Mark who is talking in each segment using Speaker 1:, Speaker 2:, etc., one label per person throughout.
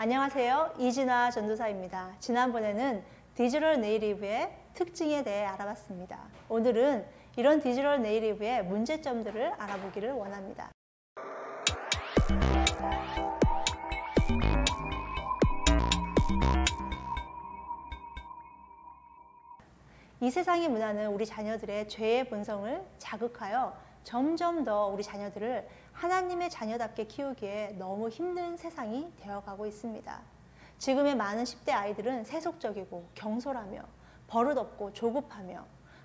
Speaker 1: 안녕하세요. 이진아 전도사입니다. 지난번에는 디지털 네이티브의 특징에 대해 알아봤습니다. 오늘은 이런 디지털 네이티브의 문제점들을 알아보기를 원합니다. 이 세상의 문화는 우리 자녀들의 죄의 본성을 자극하여 점점 더 우리 자녀들을 하나님의 자녀답게 키우기에 너무 힘든 세상이 되어가고 있습니다. 지금의 많은 10대 아이들은 세속적이고 경솔하며 버릇없고 조급하며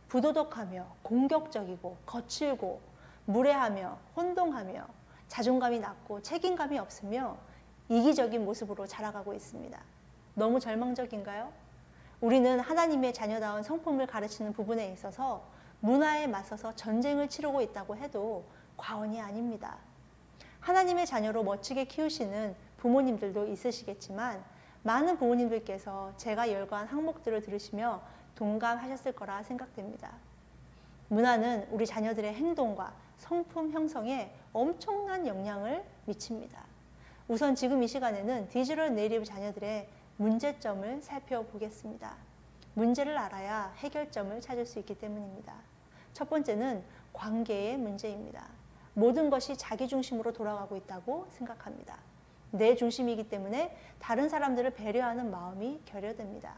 Speaker 1: 부도덕하며 공격적이고 거칠고 무례하며 혼동하며 자존감이 낮고 책임감이 없으며 이기적인 모습으로 자라가고 있습니다. 너무 절망적인가요? 우리는 하나님의 자녀다운 성품을 가르치는 부분에 있어서 문화에 맞서서 전쟁을 치르고 있다고 해도 과언이 아닙니다. 하나님의 자녀로 멋지게 키우시는 부모님들도 있으시겠지만 많은 부모님들께서 제가 열거한 항목들을 들으시며 동감하셨을 거라 생각됩니다. 문화는 우리 자녀들의 행동과 성품 형성에 엄청난 영향을 미칩니다. 우선 지금 이 시간에는 디지털 네이티브 자녀들의 문제점을 살펴보겠습니다. 문제를 알아야 해결점을 찾을 수 있기 때문입니다. 첫 번째는 관계의 문제입니다. 모든 것이 자기 중심으로 돌아가고 있다고 생각합니다. 내 중심이기 때문에 다른 사람들을 배려하는 마음이 결여됩니다.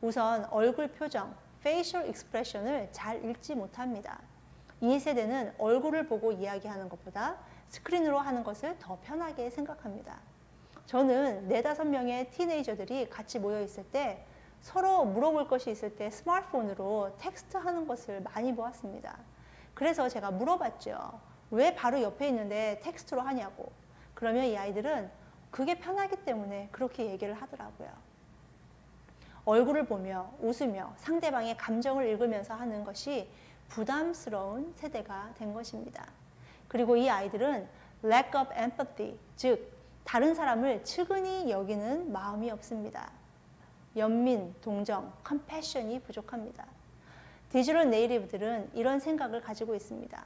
Speaker 1: 우선 얼굴 표정, facial expression을 잘 읽지 못합니다. 이 세대는 얼굴을 보고 이야기하는 것보다 스크린으로 하는 것을 더 편하게 생각합니다. 저는 4-5명의 티네이저들이 같이 모여 있을 때 서로 물어볼 것이 있을 때 스마트폰으로 텍스트하는 것을 많이 보았습니다. 그래서 제가 물어봤죠. 왜 바로 옆에 있는데 텍스트로 하냐고. 그러면 이 아이들은 그게 편하기 때문에 그렇게 얘기를 하더라고요. 얼굴을 보며 웃으며 상대방의 감정을 읽으면서 하는 것이 부담스러운 세대가 된 것입니다. 그리고 이 아이들은 lack of empathy, 즉 다른 사람을 측은히 여기는 마음이 없습니다. 연민, 동정, 컴패션이 부족합니다. 디지털 네이티브들은 이런 생각을 가지고 있습니다.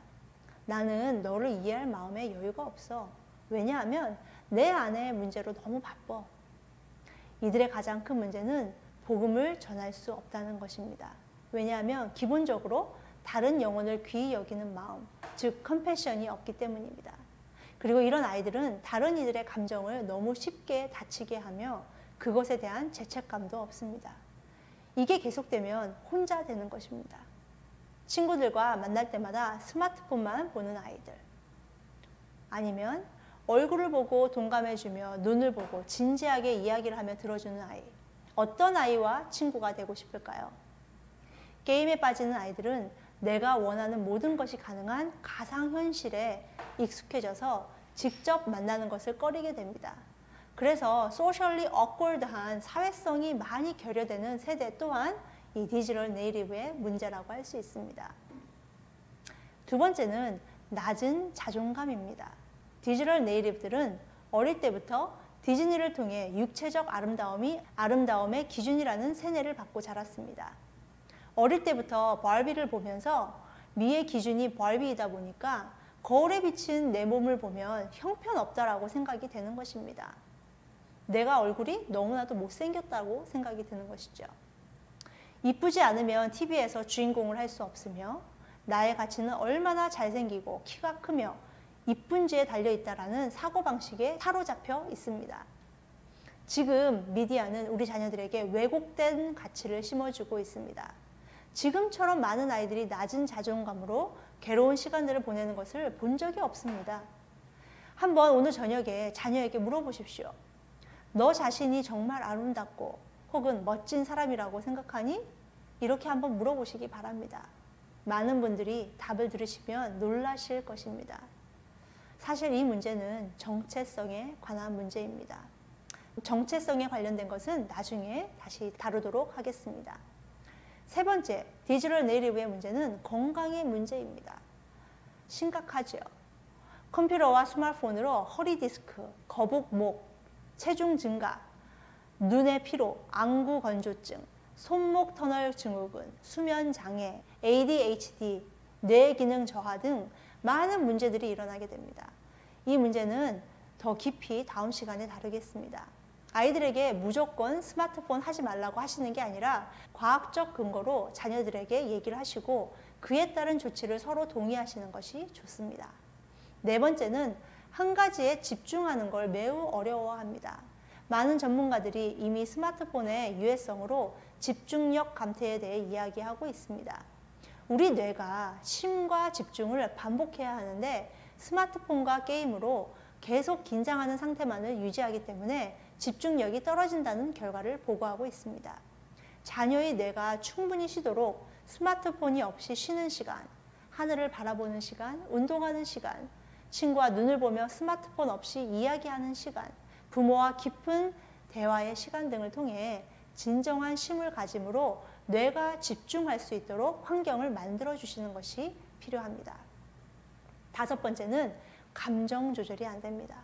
Speaker 1: 나는 너를 이해할 마음에 여유가 없어. 왜냐하면 내 안의 문제로 너무 바빠. 이들의 가장 큰 문제는 복음을 전할 수 없다는 것입니다. 왜냐하면 기본적으로 다른 영혼을 귀히 여기는 마음, 즉 컴패션이 없기 때문입니다. 그리고 이런 아이들은 다른 이들의 감정을 너무 쉽게 다치게 하며 그것에 대한 죄책감도 없습니다. 이게 계속되면 혼자 되는 것입니다. 친구들과 만날 때마다 스마트폰만 보는 아이들. 아니면 얼굴을 보고 동감해주며 눈을 보고 진지하게 이야기를 하며 들어주는 아이. 어떤 아이와 친구가 되고 싶을까요? 게임에 빠지는 아이들은 내가 원하는 모든 것이 가능한 가상현실에 익숙해져서 직접 만나는 것을 꺼리게 됩니다. 그래서 소셜리 awkward한 사회성이 많이 결여되는 세대 또한 이 디지털 네이티브의 문제라고 할 수 있습니다. 두 번째는 낮은 자존감입니다. 디지털 네이티브들은 어릴 때부터 디즈니를 통해 육체적 아름다움이 아름다움의 기준이라는 세뇌를 받고 자랐습니다. 어릴 때부터 바비를 보면서 미의 기준이 바비이다 보니까 거울에 비친 내 몸을 보면 형편없다라고 생각이 되는 것입니다. 내가 얼굴이 너무나도 못생겼다고 생각이 드는 것이죠. 이쁘지 않으면 TV에서 주인공을 할 수 없으며 나의 가치는 얼마나 잘생기고 키가 크며 이쁜지에 달려있다라는 사고방식에 사로잡혀 있습니다. 지금 미디어는 우리 자녀들에게 왜곡된 가치를 심어주고 있습니다. 지금처럼 많은 아이들이 낮은 자존감으로 괴로운 시간들을 보내는 것을 본 적이 없습니다. 한번 오늘 저녁에 자녀에게 물어보십시오. 너 자신이 정말 아름답고 혹은 멋진 사람이라고 생각하니? 이렇게 한번 물어보시기 바랍니다. 많은 분들이 답을 들으시면 놀라실 것입니다. 사실 이 문제는 정체성에 관한 문제입니다. 정체성에 관련된 것은 나중에 다시 다루도록 하겠습니다. 세 번째, 디지털 네이티브의 문제는 건강의 문제입니다. 심각하죠. 컴퓨터와 스마트폰으로 허리 디스크, 거북목, 체중 증가, 눈의 피로, 안구 건조증, 손목 터널 증후군, 수면 장애, ADHD, 뇌 기능 저하 등 많은 문제들이 일어나게 됩니다. 이 문제는 더 깊이 다음 시간에 다루겠습니다. 아이들에게 무조건 스마트폰 하지 말라고 하시는 게 아니라 과학적 근거로 자녀들에게 얘기를 하시고 그에 따른 조치를 서로 동의하시는 것이 좋습니다. 네 번째는 한 가지에 집중하는 걸 매우 어려워합니다. 많은 전문가들이 이미 스마트폰의 유해성으로 집중력 감퇴에 대해 이야기하고 있습니다. 우리 뇌가 심과 집중을 반복해야 하는데 스마트폰과 게임으로 계속 긴장하는 상태만을 유지하기 때문에 집중력이 떨어진다는 결과를 보고하고 있습니다. 자녀의 뇌가 충분히 쉬도록 스마트폰이 없이 쉬는 시간, 하늘을 바라보는 시간, 운동하는 시간, 친구와 눈을 보며 스마트폰 없이 이야기하는 시간, 부모와 깊은 대화의 시간 등을 통해 진정한 쉼을 가짐으로 뇌가 집중할 수 있도록 환경을 만들어 주시는 것이 필요합니다. 다섯 번째는 감정 조절이 안 됩니다.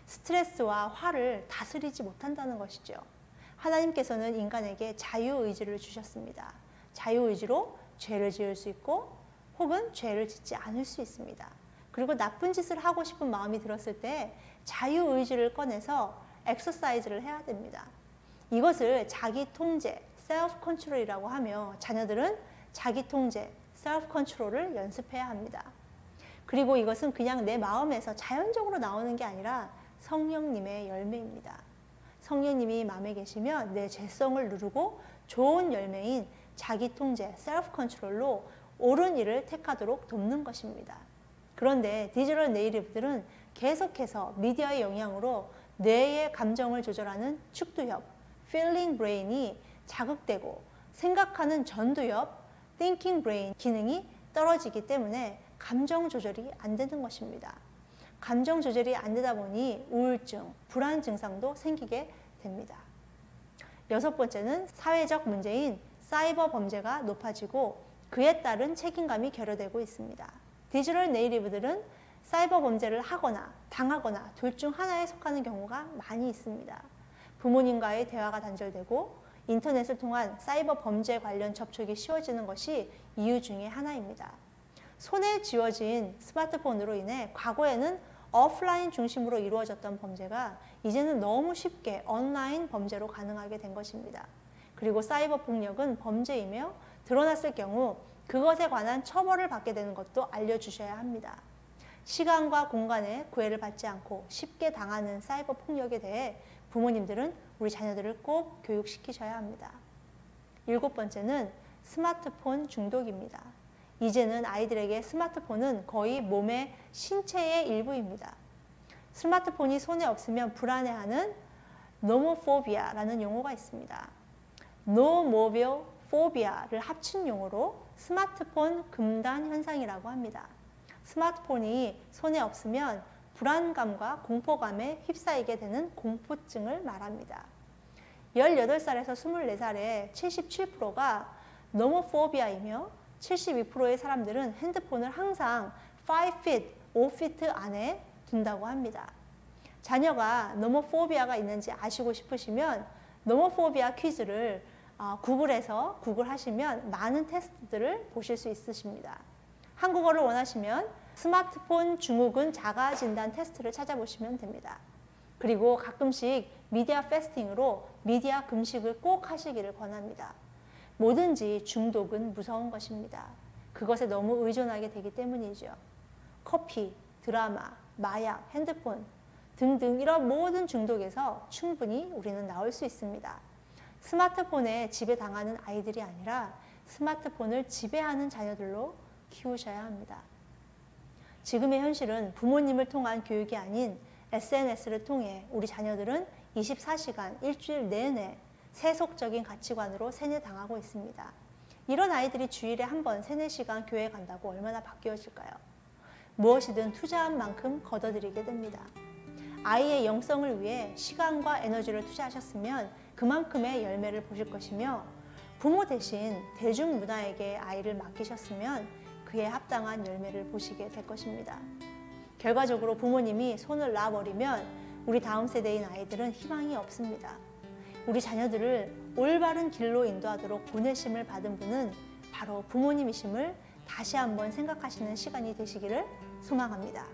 Speaker 1: 스트레스와 화를 다스리지 못한다는 것이죠. 하나님께서는 인간에게 자유의지를 주셨습니다. 자유의지로 죄를 지을 수 있고 혹은 죄를 짓지 않을 수 있습니다. 그리고 나쁜 짓을 하고 싶은 마음이 들었을 때 자유의지를 꺼내서 엑서사이즈를 해야 됩니다. 이것을 자기 통제, 셀프 컨트롤이라고 하며 자녀들은 자기 통제, 셀프 컨트롤을 연습해야 합니다. 그리고 이것은 그냥 내 마음에서 자연적으로 나오는 게 아니라 성령님의 열매입니다. 성령님이 마음에 계시면 내 죄성을 누르고 좋은 열매인 자기 통제, 셀프 컨트롤로 옳은 일을 택하도록 돕는 것입니다. 그런데 디지털 네이티브들은 계속해서 미디어의 영향으로 뇌의 감정을 조절하는 축두엽, feeling brain이 자극되고 생각하는 전두엽, thinking brain 기능이 떨어지기 때문에 감정 조절이 안 되는 것입니다. 감정 조절이 안 되다 보니 우울증, 불안 증상도 생기게 됩니다. 여섯 번째는 사회적 문제인 사이버 범죄가 높아지고 그에 따른 책임감이 결여되고 있습니다. 디지털 네이티브들은 사이버 범죄를 하거나 당하거나 둘 중 하나에 속하는 경우가 많이 있습니다. 부모님과의 대화가 단절되고 인터넷을 통한 사이버 범죄 관련 접촉이 쉬워지는 것이 이유 중에 하나입니다. 손에 쥐어진 스마트폰으로 인해 과거에는 오프라인 중심으로 이루어졌던 범죄가 이제는 너무 쉽게 온라인 범죄로 가능하게 된 것입니다. 그리고 사이버 폭력은 범죄이며 드러났을 경우 그것에 관한 처벌을 받게 되는 것도 알려주셔야 합니다. 시간과 공간에 구애를 받지 않고 쉽게 당하는 사이버 폭력에 대해 부모님들은 우리 자녀들을 꼭 교육시키셔야 합니다. 일곱 번째는 스마트폰 중독입니다. 이제는 아이들에게 스마트폰은 거의 몸의 신체의 일부입니다. 스마트폰이 손에 없으면 불안해하는 노모포비아라는 용어가 있습니다. 노모빌포비아를 합친 용어로 스마트폰 금단 현상이라고 합니다. 스마트폰이 손에 없으면 불안감과 공포감에 휩싸이게 되는 공포증을 말합니다. 18살에서 24살의 77%가 노모포비아이며 72%의 사람들은 핸드폰을 항상 5feet, 5feet 안에 둔다고 합니다. 자녀가 노모포비아가 있는지 아시고 싶으시면 노모포비아 퀴즈를 구글에서 구글하시면 많은 테스트들을 보실 수 있으십니다. 한국어를 원하시면 스마트폰 증후군 자가 진단 테스트를 찾아보시면 됩니다. 그리고 가끔씩 미디어 패스팅으로 미디어 금식을 꼭 하시기를 권합니다. 뭐든지 중독은 무서운 것입니다. 그것에 너무 의존하게 되기 때문이죠. 커피, 드라마, 마약, 핸드폰 등등 이런 모든 중독에서 충분히 우리는 나올 수 있습니다. 스마트폰에 지배당하는 아이들이 아니라 스마트폰을 지배하는 자녀들로 키우셔야 합니다. 지금의 현실은 부모님을 통한 교육이 아닌 SNS를 통해 우리 자녀들은 24시간 일주일 내내 세속적인 가치관으로 세뇌당하고 있습니다. 이런 아이들이 주일에 한 번 3, 4시간 교회 간다고 얼마나 바뀌어질까요? 무엇이든 투자한 만큼 거둬들이게 됩니다. 아이의 영성을 위해 시간과 에너지를 투자하셨으면 그만큼의 열매를 보실 것이며 부모 대신 대중문화에게 아이를 맡기셨으면 그에 합당한 열매를 보시게 될 것입니다. 결과적으로 부모님이 손을 놔버리면 우리 다음 세대인 아이들은 희망이 없습니다. 우리 자녀들을 올바른 길로 인도하도록 보내심을 받은 분은 바로 부모님이심을 다시 한번 생각하시는 시간이 되시기를 소망합니다.